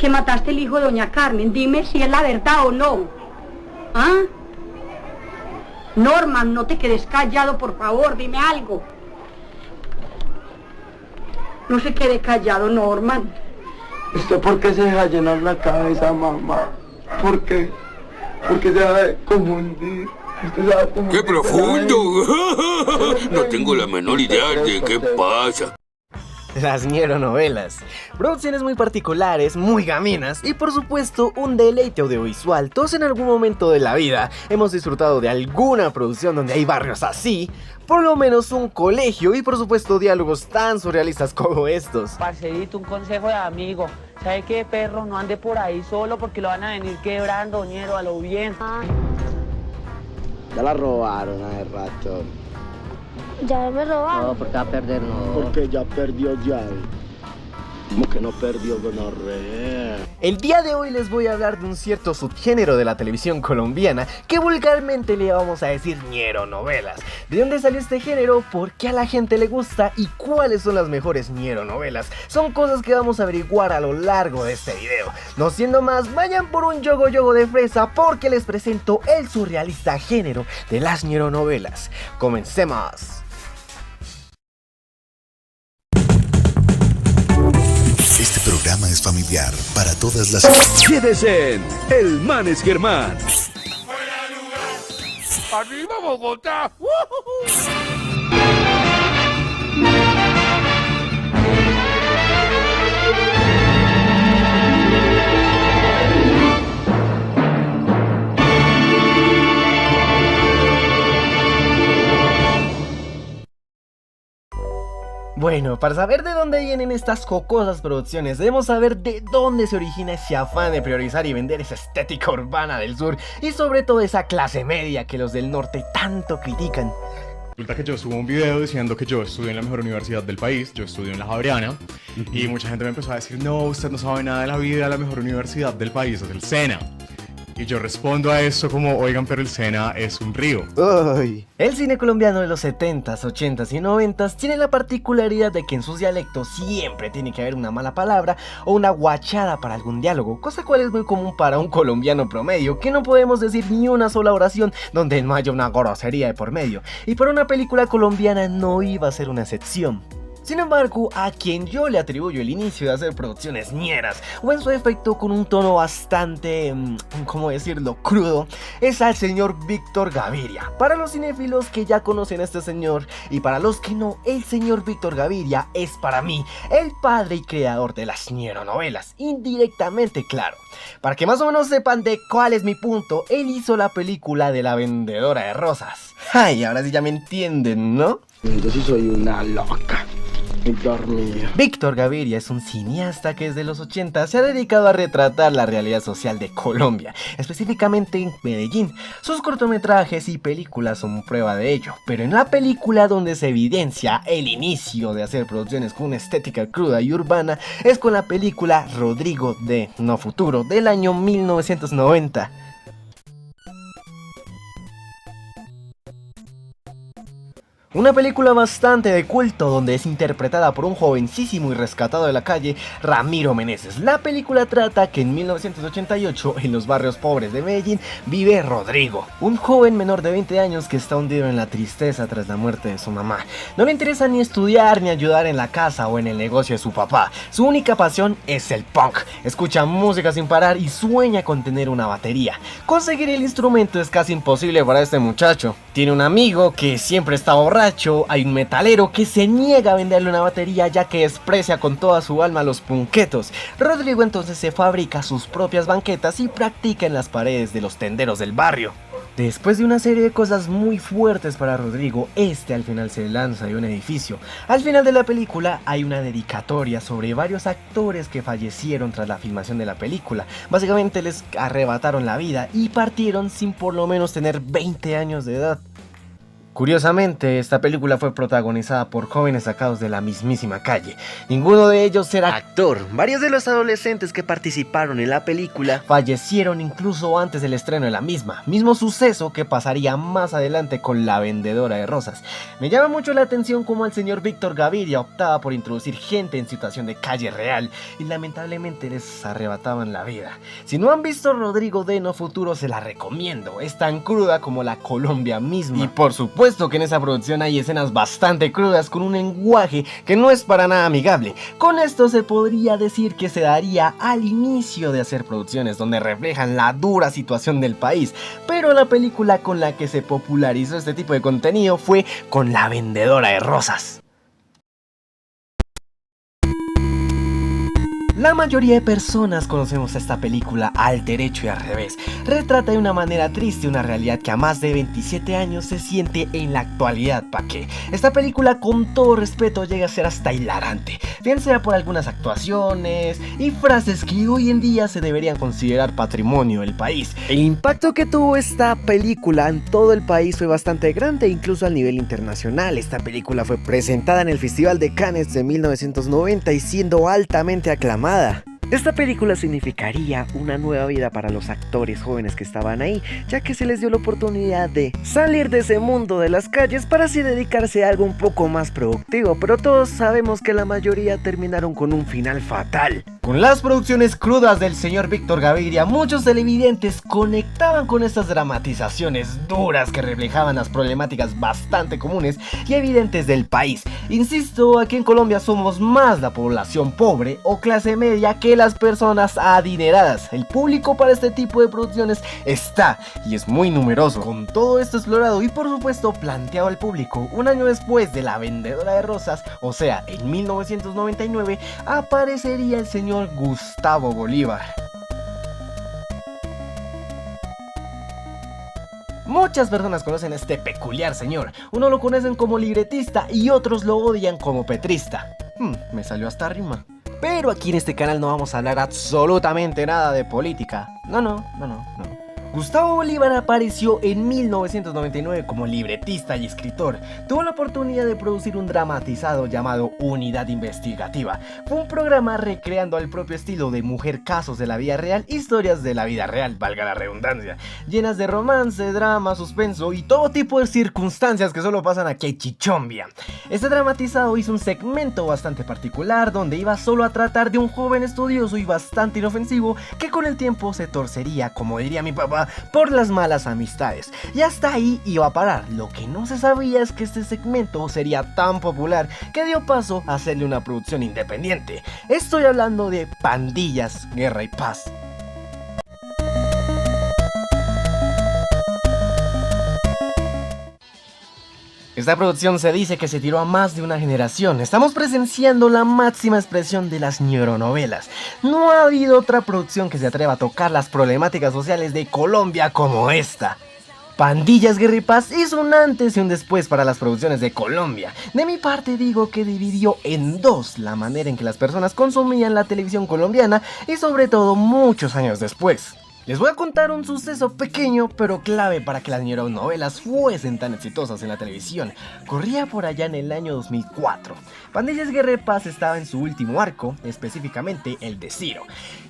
que mataste el hijo de doña Carmen. Dime si es la verdad o no. ¿Ah? Norman, no te quedes callado, por favor, dime algo. No se quede callado, Norman. ¿Usted por qué se deja llenar la cabeza, mamá? ¿Por qué? Porque se deja de confundir. ¡Qué profundo! No tengo la menor idea de qué pasa. Las ñeronovelas, producciones muy particulares, muy gaminas y por supuesto un deleite audiovisual. Todos en algún momento de la vida hemos disfrutado de alguna producción donde hay barrios así, por lo menos un colegio y por supuesto diálogos tan surrealistas como estos. Parcerito, un consejo de amigo. ¿Sabe qué, perro? No ande por ahí solo porque lo van a venir quebrando, ñero, a lo bien. Ya la robaron a rato. Ya me robaron. No, porque va a perder, no. Porque ya perdió ya. ¿Cómo que no perdió, gonorrea? El día de hoy les voy a hablar de un cierto subgénero de la televisión colombiana que vulgarmente le vamos a decir ñeronovelas. ¿De dónde salió este género? ¿Por qué a la gente le gusta? ¿Y cuáles son las mejores ñeronovelas? Son cosas que vamos a averiguar a lo largo de este video. No siendo más, vayan por un yogo de fresa porque les presento el surrealista género de las ñeronovelas. ¡Comencemos! Este programa es familiar para todas las... Quédese en El Man es Germán. ¡Arriba, Bogotá! Bueno, para saber de dónde vienen estas jocosas producciones, debemos saber de dónde se origina ese afán de priorizar y vender esa estética urbana del sur y sobre todo esa clase media que los del norte tanto critican. Resulta que yo subo un video diciendo que yo estudio en la mejor universidad del país, yo estudio en la Javeriana, y mucha gente me empezó a decir, no, usted no sabe nada de la vida, la mejor universidad del país es el SENA. Y yo respondo a eso como, oigan, pero el SENA es un río. Uy. El cine colombiano de los 70s, 80s y 90s tiene la particularidad de que en sus dialectos siempre tiene que haber una mala palabra o una guachada para algún diálogo, cosa cual es muy común para un colombiano promedio, que no podemos decir ni una sola oración donde no haya una grosería de por medio, y para una película colombiana no iba a ser una excepción. Sin embargo, a quien yo le atribuyo el inicio de hacer producciones ñeras, o en su efecto con un tono bastante, ¿cómo decirlo?, crudo, es al señor Víctor Gaviria. Para los cinéfilos que ya conocen a este señor, y para los que no, el señor Víctor Gaviria es para mí el padre y creador de las ñeronovelas, indirectamente claro. Para que más o menos sepan de cuál es mi punto, él hizo la película de La vendedora de rosas. Ay, ahora sí ya me entienden, ¿no? Yo sí soy una loca. Dormía. Víctor Gaviria es un cineasta que desde los 80 se ha dedicado a retratar la realidad social de Colombia, específicamente en Medellín. Sus cortometrajes y películas son prueba de ello, pero en la película donde se evidencia el inicio de hacer producciones con una estética cruda y urbana es con la película Rodrigo de No Futuro del año 1990. Una película bastante de culto donde es interpretada por un jovencísimo y rescatado de la calle, Ramiro Meneses. La película trata que en 1988 en los barrios pobres de Medellín vive Rodrigo, un joven menor de 20 años que está hundido en la tristeza tras la muerte de su mamá. No le interesa ni estudiar ni ayudar en la casa o en el negocio de su papá. Su única pasión es el punk. Escucha música sin parar y sueña con tener una batería. Conseguir el instrumento es casi imposible para este muchacho. Tiene un amigo que siempre está borracho. Hay un metalero que se niega a venderle una batería ya que desprecia con toda su alma a los punquetos. Rodrigo entonces se fabrica sus propias banquetas y practica en las paredes de los tenderos del barrio. Después de una serie de cosas muy fuertes para Rodrigo, al final se lanza de un edificio. Al final de la película hay una dedicatoria sobre varios actores que fallecieron tras la filmación de la película. Básicamente les arrebataron la vida y partieron sin por lo menos tener 20 años de edad. Curiosamente, esta película fue protagonizada por jóvenes sacados de la mismísima calle. Ninguno de ellos era actor. Varios de los adolescentes que participaron en la película fallecieron incluso antes del estreno de la misma. Mismo suceso que pasaría más adelante con La Vendedora de Rosas. Me llama mucho la atención cómo el señor Víctor Gaviria optaba por introducir gente en situación de calle real y lamentablemente les arrebataban la vida. Si no han visto Rodrigo de No Futuro, se la recomiendo. Es tan cruda como la Colombia misma. Y por supuesto que en esa producción hay escenas bastante crudas con un lenguaje que no es para nada amigable. Con esto se podría decir que se daría al inicio de hacer producciones donde reflejan la dura situación del país, pero la película con la que se popularizó este tipo de contenido fue con La Vendedora de Rosas. La mayoría de personas conocemos esta película al derecho y al revés. Retrata de una manera triste una realidad que a más de 27 años se siente en la actualidad. ¿Pa' qué? Esta película, con todo respeto, llega a ser hasta hilarante. Bien sea por algunas actuaciones y frases que hoy en día se deberían considerar patrimonio del país. El impacto que tuvo esta película en todo el país fue bastante grande, incluso a nivel internacional. Esta película fue presentada en el Festival de Cannes de 1990 y siendo altamente aclamada. Esta película significaría una nueva vida para los actores jóvenes que estaban ahí, ya que se les dio la oportunidad de salir de ese mundo de las calles para así dedicarse a algo un poco más productivo, pero todos sabemos que la mayoría terminaron con un final fatal. Con las producciones crudas del señor Víctor Gaviria, muchos televidentes conectaban con estas dramatizaciones duras que reflejaban las problemáticas bastante comunes y evidentes del país. Insisto, aquí en Colombia somos más la población pobre o clase media que las personas adineradas. El público para este tipo de producciones está y es muy numeroso. Con todo esto explorado y por supuesto planteado al público, un año después de La Vendedora de Rosas, o sea en 1999, aparecería el señor Gustavo Bolívar. Muchas personas conocen a este peculiar señor. Unos lo conocen como libretista y otros lo odian como petrista. Me salió hasta rima. Pero aquí en este canal no vamos a hablar absolutamente nada de política. No. Gustavo Bolívar apareció en 1999 como libretista y escritor. Tuvo la oportunidad de producir un dramatizado llamado Unidad Investigativa. Fue un programa recreando al propio estilo de Mujer, casos de la vida real, historias de la vida real, valga la redundancia, llenas de romance, drama, suspenso y todo tipo de circunstancias que solo pasan aquí en Chichombia. Este dramatizado hizo un segmento bastante particular donde iba solo a tratar de un joven estudioso y bastante inofensivo que con el tiempo se torcería, como diría mi papá, por las malas amistades. Y hasta ahí iba a parar. Lo que no se sabía es que este segmento sería tan popular que dio paso a hacerle una producción independiente. Estoy hablando de Pandillas, Guerra y Paz. Esta producción se dice que se tiró a más de una generación. Estamos presenciando la máxima expresión de las ñoronovelas. No ha habido otra producción que se atreva a tocar las problemáticas sociales de Colombia como esta. Pandillas, Guerra y Paz hizo un antes y un después para las producciones de Colombia. De mi parte digo que dividió en dos la manera en que las personas consumían la televisión colombiana y sobre todo muchos años después. Les voy a contar un suceso pequeño pero clave para que las ñoronovelas fuesen tan exitosas en la televisión. Corría por allá en el año 2004. Pandillas, Guerra y Paz estaba en su último arco, específicamente el de Ciro.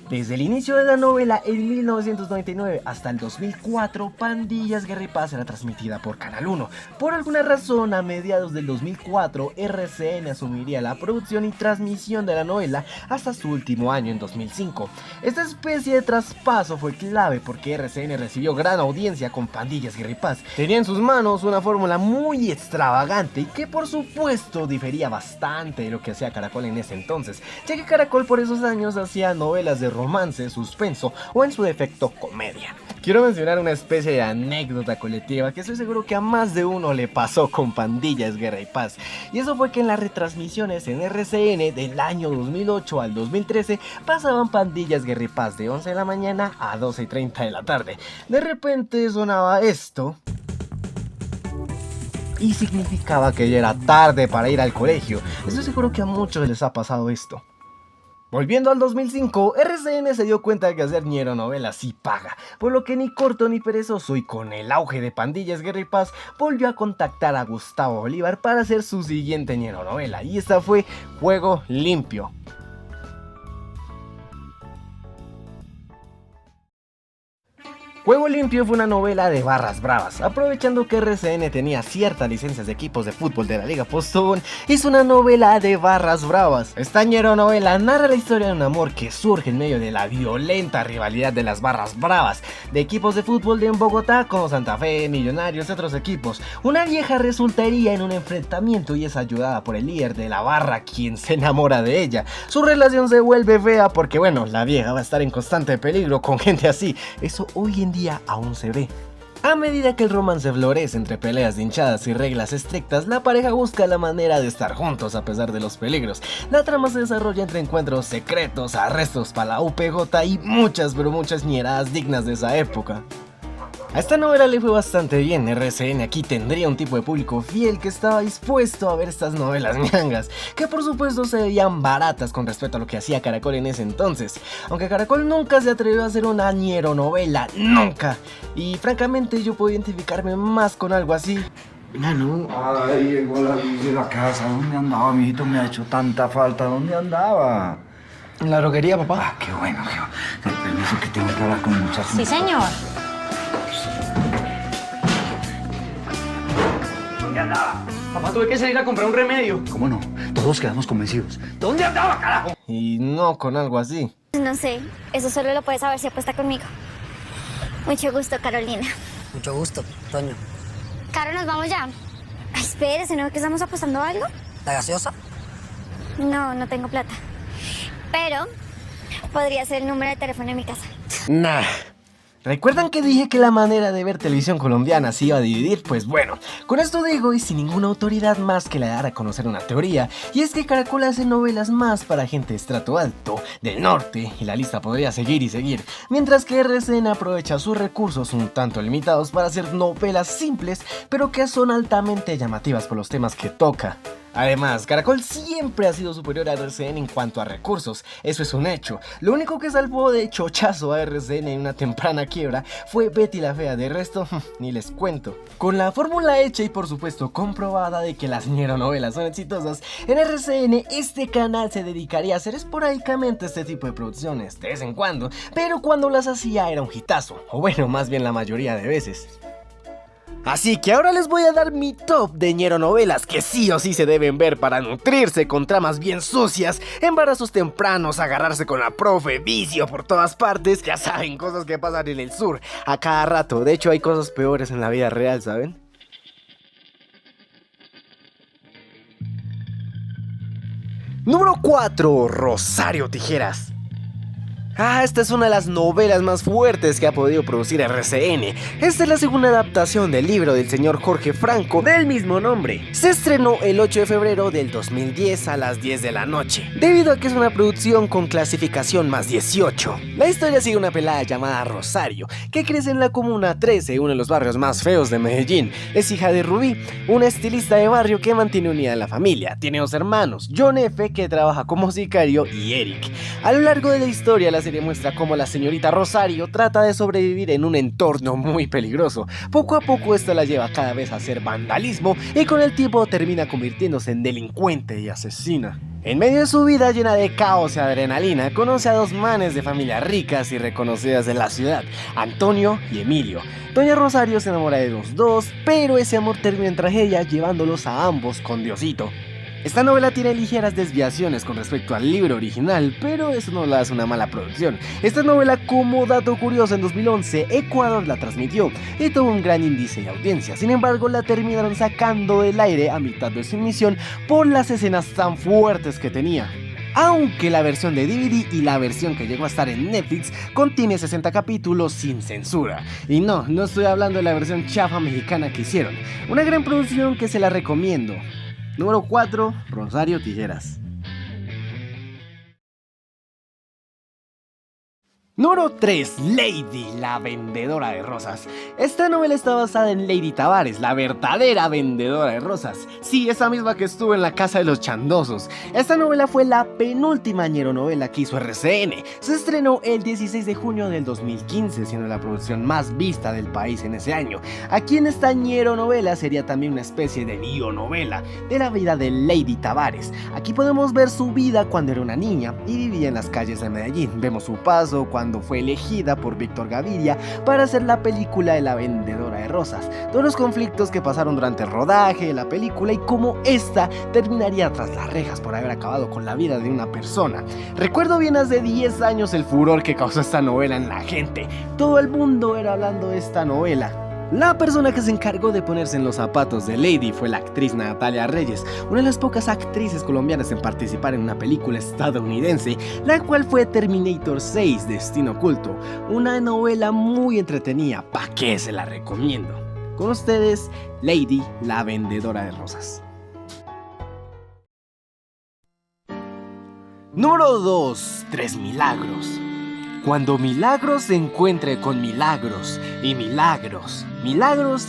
Desde el inicio de la novela en 1999 hasta el 2004, Pandillas, Guerra y Paz era transmitida por Canal 1. Por alguna razón, a mediados del 2004, RCN asumiría la producción y transmisión de la novela hasta su último año en 2005. Esta especie de traspaso fue clave porque RCN recibió gran audiencia con Pandillas, Guerra y Paz. Tenía en sus manos una fórmula muy extravagante y que por supuesto difería bastante de lo que hacía Caracol en ese entonces, ya que Caracol por esos años hacía novelas de romance, suspenso o en su defecto comedia. Quiero mencionar una especie de anécdota colectiva que estoy seguro que a más de uno le pasó con Pandillas, Guerra y Paz. Y eso fue que en las retransmisiones en RCN del año 2008 al 2013 pasaban Pandillas, Guerra y Paz de 11 de la mañana a 12:30 de la tarde. De repente sonaba esto y significaba que ya era tarde para ir al colegio. Estoy seguro que a muchos les ha pasado esto. Volviendo al 2005, RCN se dio cuenta de que hacer ñero novelas sí paga, por lo que ni corto ni perezoso y con el auge de Pandillas, Guerra y Paz, volvió a contactar a Gustavo Bolívar para hacer su siguiente ñero novela, y esta fue Juego Limpio. Juego Limpio fue una novela de barras bravas. Aprovechando que RCN tenía ciertas licencias de equipos de fútbol de la Liga Postobón, hizo una novela de barras bravas. Esta ñero novela narra la historia de un amor que surge en medio de la violenta rivalidad de las barras bravas de equipos de fútbol de Bogotá como Santa Fe, Millonarios y otros equipos. Una vieja resulta herida en un enfrentamiento y es ayudada por el líder de la barra, quien se enamora de ella. Su relación se vuelve fea porque bueno, la vieja va a estar en constante peligro con gente así. Eso hoy en día aún se ve. A medida que el romance florece entre peleas de hinchadas y reglas estrictas, la pareja busca la manera de estar juntos a pesar de los peligros. La trama se desarrolla entre encuentros secretos, arrestos para la UPJ y muchas pero muchas ñeradas dignas de esa época. A esta novela le fue bastante bien. RCN aquí tendría un tipo de público fiel que estaba dispuesto a ver estas novelas ñangas, que por supuesto se veían baratas con respecto a lo que hacía Caracol en ese entonces, aunque Caracol nunca se atrevió a hacer una ñero novela, nunca, y francamente yo puedo identificarme más con algo así. Manu, ay, llegó la luz de la casa. ¿Dónde andaba, mijito? Me ha hecho tanta falta. ¿Dónde andaba? En la droguería, papá. Ah, qué bueno, qué bueno. Permiso que tengo que hablar con el muchacho. Sí, señor. ¿Dónde andaba? Papá, tuve que salir a comprar un remedio. ¿Cómo no? Todos quedamos convencidos. ¿Dónde andaba, carajo? Y no con algo así. No sé, eso solo lo puedes saber si apuesta conmigo. Mucho gusto, Carolina. Mucho gusto, Toño. Caro, ¿nos vamos ya? Ay, espérese, ¿no? ¿Que estamos apostando algo? ¿La gaseosa? No, no tengo plata. Pero podría ser el número de teléfono de mi casa. Nah. ¿Recuerdan que dije que la manera de ver televisión colombiana se iba a dividir? Pues bueno, con esto digo y sin ninguna autoridad más que la de dar a conocer una teoría, y es que Caracol hace novelas más para gente de estrato alto, del norte, y la lista podría seguir y seguir, mientras que RCN aprovecha sus recursos un tanto limitados para hacer novelas simples, pero que son altamente llamativas por los temas que toca. Además, Caracol siempre ha sido superior a RCN en cuanto a recursos, eso es un hecho. Lo único que salvó de chochazo a RCN en una temprana quiebra fue Betty la Fea, de resto ni les cuento. Con la fórmula hecha y por supuesto comprobada de que las ñeronovelas son exitosas, en RCN este canal se dedicaría a hacer esporádicamente este tipo de producciones, de vez en cuando, pero cuando las hacía era un hitazo, o bueno, más bien la mayoría de veces. Así que ahora les voy a dar mi top de ñeronovelas que sí o sí se deben ver para nutrirse con tramas bien sucias, embarazos tempranos, agarrarse con la profe, vicio por todas partes, ya saben, cosas que pasan en el sur a cada rato. De hecho hay cosas peores en la vida real, ¿saben? Número 4. Rosario Tijeras. Esta es una de las novelas más fuertes que ha podido producir RCN. Esta es la segunda adaptación del libro del señor Jorge Franco del mismo nombre. Se estrenó el 8 de febrero del 2010 a las 10 de la noche, debido a que es una producción con clasificación más 18. La historia sigue una pelada llamada Rosario, que crece en la Comuna 13, uno de los barrios más feos de Medellín. Es hija de Rubí, una estilista de barrio que mantiene unida a la familia. Tiene dos hermanos, John F., que trabaja como sicario, y Eric. A lo largo de la historia, la serie muestra cómo la señorita Rosario trata de sobrevivir en un entorno muy peligroso. Poco a poco esto la lleva cada vez a hacer vandalismo y con el tiempo termina convirtiéndose en delincuente y asesina. En medio de su vida llena de caos y adrenalina, conoce a dos manes de familias ricas y reconocidas de la ciudad, Antonio y Emilio. Doña Rosario se enamora de los dos, pero ese amor termina en tragedia, llevándolos a ambos con Diosito. Esta novela tiene ligeras desviaciones con respecto al libro original, pero eso no la hace una mala producción. Esta novela, como dato curioso, en 2011 Ecuador la transmitió y tuvo un gran índice de audiencia. Sin embargo, la terminaron sacando del aire a mitad de su emisión por las escenas tan fuertes que tenía. Aunque la versión de DVD y la versión que llegó a estar en Netflix contiene 60 capítulos sin censura. Y no estoy hablando de la versión chafa mexicana que hicieron. Una gran producción que se la recomiendo. Número 4. Rosario Tijeras. Número 3. Lady, la vendedora de rosas. Esta novela está basada en Lady Tavares, la verdadera vendedora de rosas. Sí, esa misma que estuvo en la casa de los chandosos. Esta novela fue la penúltima ñeronovela que hizo RCN. Se estrenó el 16 de junio del 2015, siendo la producción más vista del país en ese año. Aquí en esta ñeronovela sería también una especie de bionovela de la vida de Lady Tavares. Aquí podemos ver su vida cuando era una niña y vivía en las calles de Medellín. Vemos su paso cuando fue elegida por Víctor Gaviria para hacer la película de La vendedora de rosas, todos los conflictos que pasaron durante el rodaje de la película y cómo esta terminaría tras las rejas por haber acabado con la vida de una persona. Recuerdo bien hace 10 años el furor que causó esta novela en la gente. Todo el mundo era hablando de esta novela. La persona que se encargó de ponerse en los zapatos de Lady fue la actriz Natalia Reyes, una de las pocas actrices colombianas en participar en una película estadounidense, la cual fue Terminator 6, Destino Oculto, una novela muy entretenida, ¿pa' qué se la recomiendo? Con ustedes, Lady, la vendedora de rosas. Número 2. 3 milagros. Cuando Milagros se encuentre con Milagros y Milagros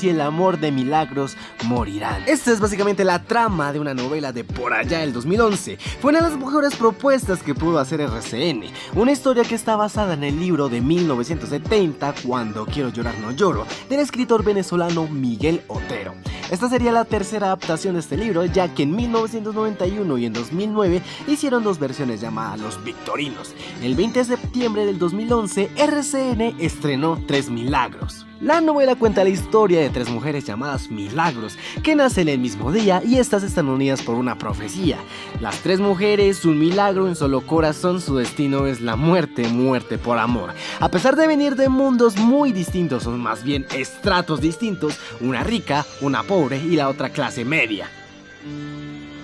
y el amor de Milagros morirán. Esta es básicamente la trama de una novela de por allá del 2011. Fue una de las mejores propuestas que pudo hacer RCN. Una historia que está basada en el libro de 1970, Cuando quiero llorar no lloro, del escritor venezolano Miguel Otero. Esta sería la tercera adaptación de este libro, ya que en 1991 y en 2009 hicieron dos versiones llamadas Los Victorinos. El 20 de septiembre del 2011, RCN estrenó 3 milagros. La novela cuenta la historia de 3 mujeres llamadas Milagros, que nacen el mismo día y estas están unidas por una profecía. Las 3 mujeres, un milagro, un solo corazón, su destino es la muerte, muerte por amor. A pesar de venir de mundos muy distintos, o más bien estratos distintos, una rica, una pobre y la otra clase media.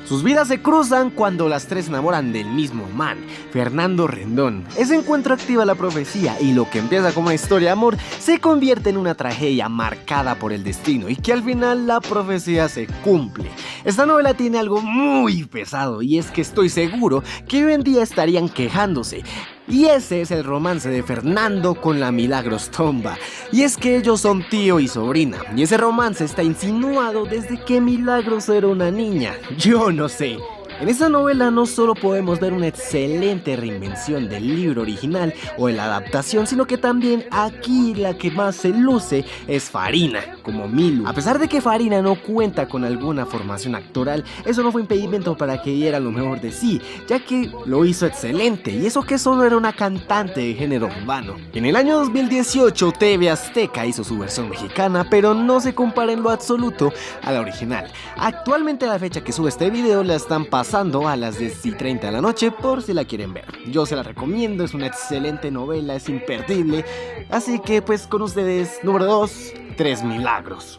Sus vidas se cruzan cuando las 3 se enamoran del mismo man, Fernando Rendón. Ese encuentro activa la profecía y lo que empieza como una historia de amor se convierte en una tragedia marcada por el destino y que al final la profecía se cumple. Esta novela tiene algo muy pesado y es que estoy seguro que hoy en día estarían quejándose. Y ese es el romance de Fernando con la Milagros Tomba. Y es que ellos son tío y sobrina. Y ese romance está insinuado desde que Milagros era una niña. Yo no sé. En esta novela no solo podemos ver una excelente reinvención del libro original o de la adaptación, sino que también aquí la que más se luce es Farina, como Milu. A pesar de que Farina no cuenta con alguna formación actoral, eso no fue impedimento para que diera lo mejor de sí, ya que lo hizo excelente, y eso que solo era una cantante de género urbano. En el año 2018 TV Azteca hizo su versión mexicana, pero no se compara en lo absoluto a la original. Actualmente a la fecha que sube este video la están pasando a las 10:30 de la noche por si la quieren ver. Yo se la recomiendo, es una excelente novela, es imperdible. Así que pues con ustedes, número 2, 3 milagros.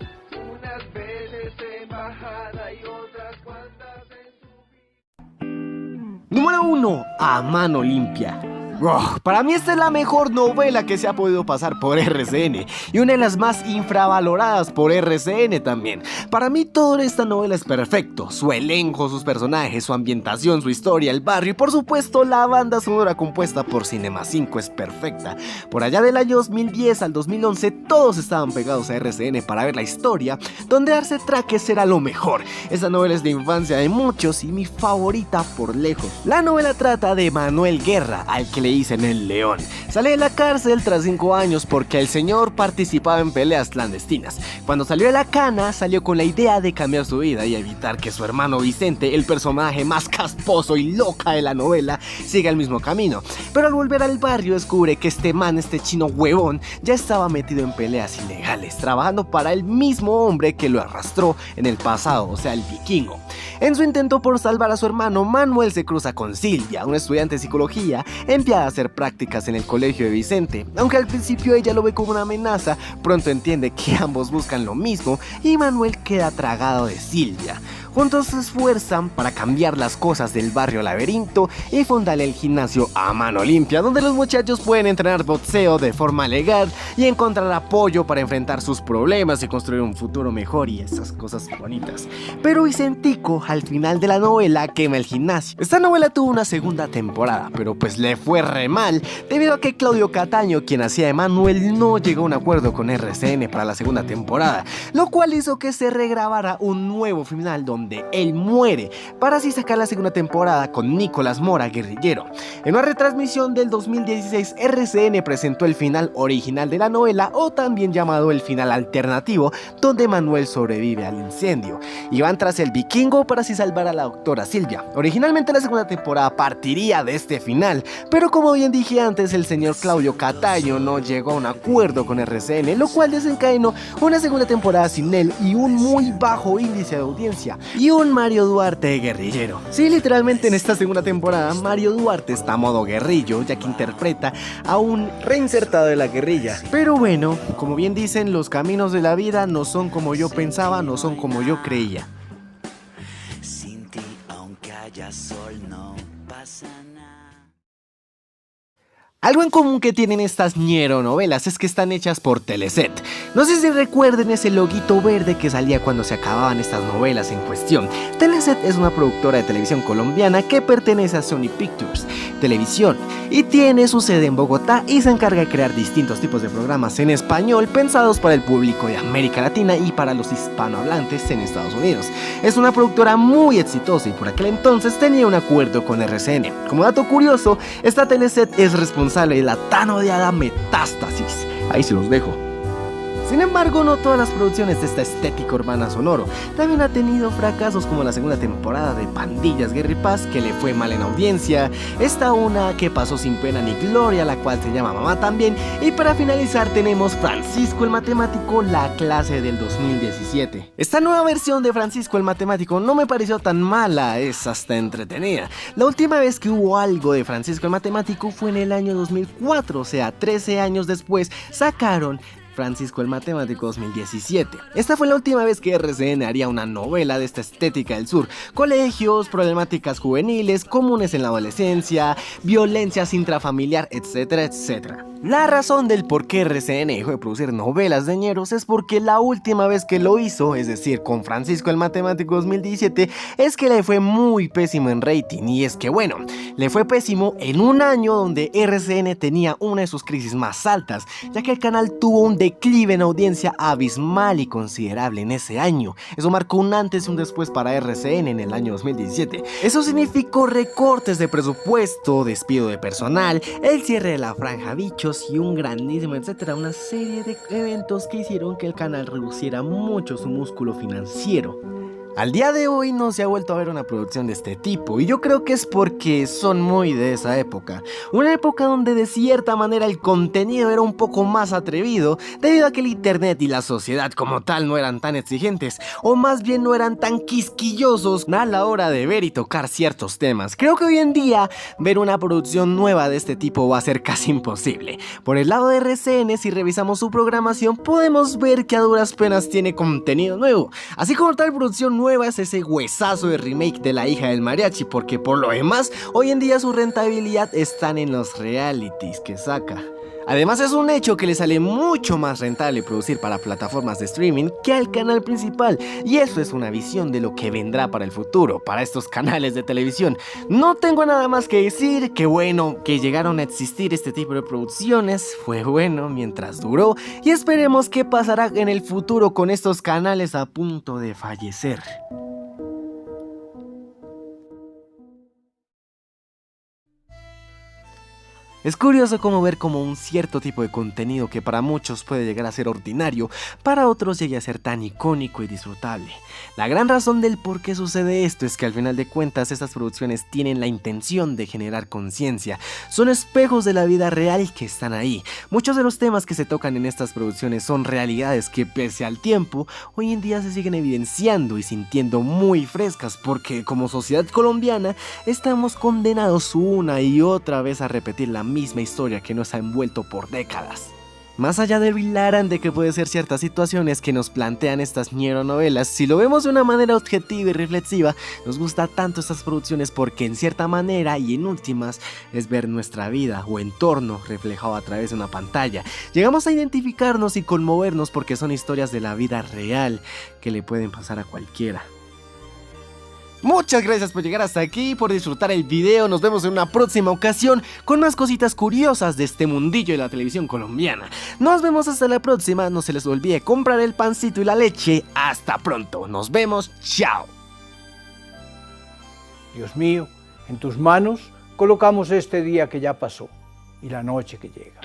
Número 1, A mano limpia. Para mí esta es la mejor novela que se ha podido pasar por RCN y una de las más infravaloradas por RCN también. Para mí toda esta novela es perfecto, su elenco, sus personajes, su ambientación, su historia, el barrio y por supuesto la banda sonora compuesta por Cinema 5 es perfecta. Por allá del año 2010 al 2011 todos estaban pegados a RCN para ver la historia donde darse traques era lo mejor. Esta novela es de infancia de muchos y mi favorita por lejos. La novela trata de Manuel Guerra, al que le dicen el León. Sale de la cárcel tras 5 años porque el señor participaba en peleas clandestinas. Cuando salió de la cana, salió con la idea de cambiar su vida y evitar que su hermano Vicente, el personaje más casposo y loca de la novela, siga el mismo camino. Pero al volver al barrio descubre que este chino huevón, ya estaba metido en peleas ilegales, trabajando para el mismo hombre que lo arrastró en el pasado, o sea, el vikingo. En su intento por salvar a su hermano, Manuel se cruza con Silvia, una estudiante de psicología, enviada a hacer prácticas en el colegio de Vicente. Aunque al principio ella lo ve como una amenaza, pronto entiende que ambos buscan lo mismo y Manuel queda tragado de Silvia. Juntos se esfuerzan para cambiar las cosas del barrio Laberinto y fundar el gimnasio A Mano Limpia, donde los muchachos pueden entrenar boxeo de forma legal y encontrar apoyo para enfrentar sus problemas y construir un futuro mejor y esas cosas bonitas. Pero Vicentico al final de la novela quema el gimnasio. Esta novela tuvo una segunda temporada, pero pues le fue re mal debido a que Claudio Cataño, quien hacía de Manuel, no llegó a un acuerdo con RCN para la segunda temporada, lo cual hizo que se regrabara un nuevo final donde él muere, para así sacar la segunda temporada con Nicolás Mora, guerrillero. En una retransmisión del 2016, RCN presentó el final original de la novela, o también llamado el final alternativo, donde Manuel sobrevive al incendio y van tras el vikingo para así salvar a la doctora Silvia. Originalmente la segunda temporada partiría de este final, pero como bien dije antes, el señor Claudio Cataño no llegó a un acuerdo con RCN, lo cual desencadenó una segunda temporada sin él y un muy bajo índice de audiencia y un Mario Duarte guerrillero. Sí, literalmente en esta segunda temporada Mario Duarte está a modo guerrillo, ya que interpreta a un reinsertado de la guerrilla. Pero bueno, como bien dicen, los caminos de la vida no son como yo pensaba, no son como yo creía. Sin ti, aunque haya sol, no pasa nada. Algo en común que tienen estas ñero novelas es que están hechas por Teleset. No sé si recuerden ese loguito verde que salía cuando se acababan estas novelas en cuestión. Teleset es una productora de televisión colombiana que pertenece a Sony Pictures Televisión y tiene su sede en Bogotá y se encarga de crear distintos tipos de programas en español pensados para el público de América Latina y para los hispanohablantes en Estados Unidos. Es una productora muy exitosa y por aquel entonces tenía un acuerdo con RCN. Como dato curioso, esta Teleset es responsable de la tan odiada Metástasis. Ahí se los dejo. Sin embargo, no todas las producciones de esta estética urbana sonoro. También ha tenido fracasos como la segunda temporada de Pandillas Guerra y Paz, que le fue mal en audiencia. Esta una que pasó sin pena ni gloria, la cual se llama Mamá también. Y para finalizar tenemos Francisco el Matemático, la clase del 2017. Esta nueva versión de Francisco el Matemático no me pareció tan mala, es hasta entretenida. La última vez que hubo algo de Francisco el Matemático fue en el año 2004, o sea, 13 años después sacaron Francisco el Matemático 2017. Esta fue la última vez que RCN haría una novela de esta estética del sur. Colegios, problemáticas juveniles, comunes en la adolescencia, violencias intrafamiliar, etcétera, etcétera. La razón del por qué RCN dejó de producir novelas de ñeros es porque la última vez que lo hizo, es decir, con Francisco el Matemático 2017, es que le fue muy pésimo en rating. Y es que bueno, le fue pésimo en un año donde RCN tenía una de sus crisis más altas, ya que el canal tuvo un declive en audiencia abismal y considerable en ese año. Eso marcó un antes y un después para RCN en el año 2017. Eso significó recortes de presupuesto, despido de personal, el cierre de la franja bichos y un grandísimo etcétera, una serie de eventos que hicieron que el canal reduciera mucho su músculo financiero. Al día de hoy no se ha vuelto a ver una producción de este tipo y yo creo que es porque son muy de esa época. Una época donde de cierta manera el contenido era un poco más atrevido debido a que el internet y la sociedad como tal no eran tan exigentes o más bien no eran tan quisquillosos a la hora de ver y tocar ciertos temas. Creo que hoy en día ver una producción nueva de este tipo va a ser casi imposible. Por el lado de RCN, si revisamos su programación podemos ver que a duras penas tiene contenido nuevo, así como tal producción nueva es ese huesazo de remake de La hija del mariachi, porque por lo demás hoy en día su rentabilidad están en los realities que saca. Además es un hecho que le sale mucho más rentable producir para plataformas de streaming que al canal principal, y eso es una visión de lo que vendrá para el futuro, para estos canales de televisión. No tengo nada más que decir, que bueno que llegaron a existir este tipo de producciones, fue bueno mientras duró, y esperemos qué pasará en el futuro con estos canales a punto de fallecer. Es curioso cómo ver como un cierto tipo de contenido que para muchos puede llegar a ser ordinario, para otros llegue a ser tan icónico y disfrutable. La gran razón del por qué sucede esto es que al final de cuentas estas producciones tienen la intención de generar conciencia. Son espejos de la vida real que están ahí. Muchos de los temas que se tocan en estas producciones son realidades que pese al tiempo, hoy en día se siguen evidenciando y sintiendo muy frescas porque como sociedad colombiana estamos condenados una y otra vez a repetir la misma historia que nos ha envuelto por décadas. Más allá del hilarante que puede ser ciertas situaciones que nos plantean estas novelas, si lo vemos de una manera objetiva y reflexiva, nos gusta tanto estas producciones porque en cierta manera y en últimas es ver nuestra vida o entorno reflejado a través de una pantalla. Llegamos a identificarnos y conmovernos porque son historias de la vida real que le pueden pasar a cualquiera. Muchas gracias por llegar hasta aquí, por disfrutar el video. Nos vemos en una próxima ocasión con más cositas curiosas de este mundillo de la televisión colombiana. Nos vemos hasta la próxima. No se les olvide comprar el pancito y la leche. Hasta pronto. Nos vemos. Chao. Dios mío, en tus manos colocamos este día que ya pasó y la noche que llega.